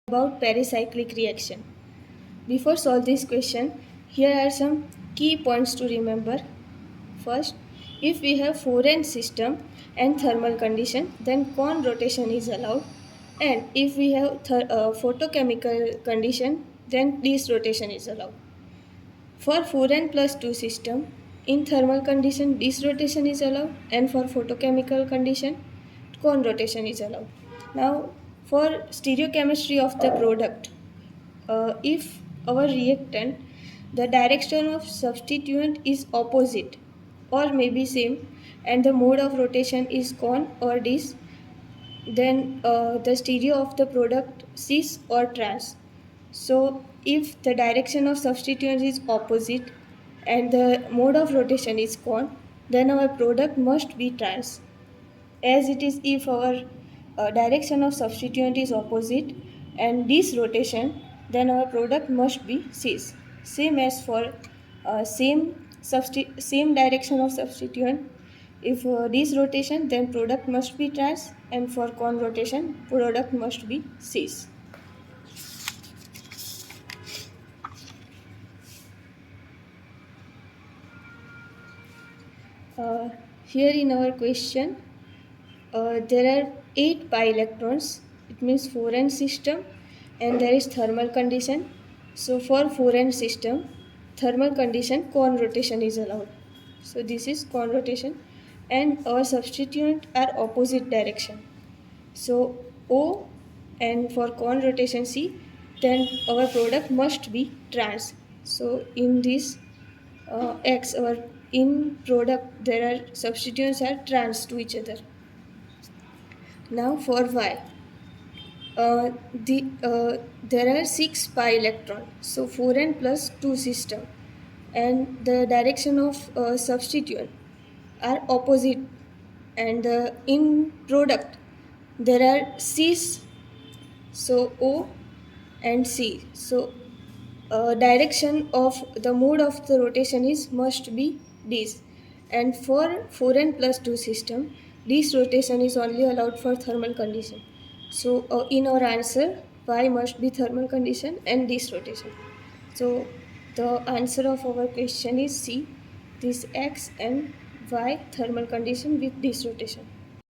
About pericyclic reaction. Before solve this question, here are some key points to remember. First, if we have foreign system and thermal condition, then cone rotation is allowed. And if we have photochemical condition, then this rotation is allowed. For 4n plus 2 system, in thermal condition, this rotation is allowed, and for photochemical condition, cone rotation is allowed. Now, for stereochemistry of the product, if our reactant, the direction of substituent is opposite or maybe same, and the mode of rotation is cone or dis, then the stereo of the product cis or trans. So if the direction of substituent is opposite and the mode of rotation is cone, then our product must be trans. As it is if our direction of substituent is opposite and this rotation, then our product must be cis. Same as for same direction of substituent. If this rotation, then product must be trans, and for cone rotation, product must be cis. Here in our question, there are 8 pi electrons. It means 4n system, and there is thermal condition. So for 4n system, thermal condition, cone rotation is allowed. So this is cone rotation, and our substituent are opposite direction. So O, and for cone rotation C, then our product must be trans. So in this X, our in product there are substituents are trans to each other. Now for Y, there are 6 pi electron, so 4n plus 2 system, and the direction of substituent are opposite, and in product there are cis, so O and C. So direction of the mode of the rotation is must be this, and for 4n plus 2 system, this rotation is only allowed for thermal condition. So in our answer, Y must be thermal condition and this rotation. So the answer of our question is C, this X and Y thermal condition with this rotation.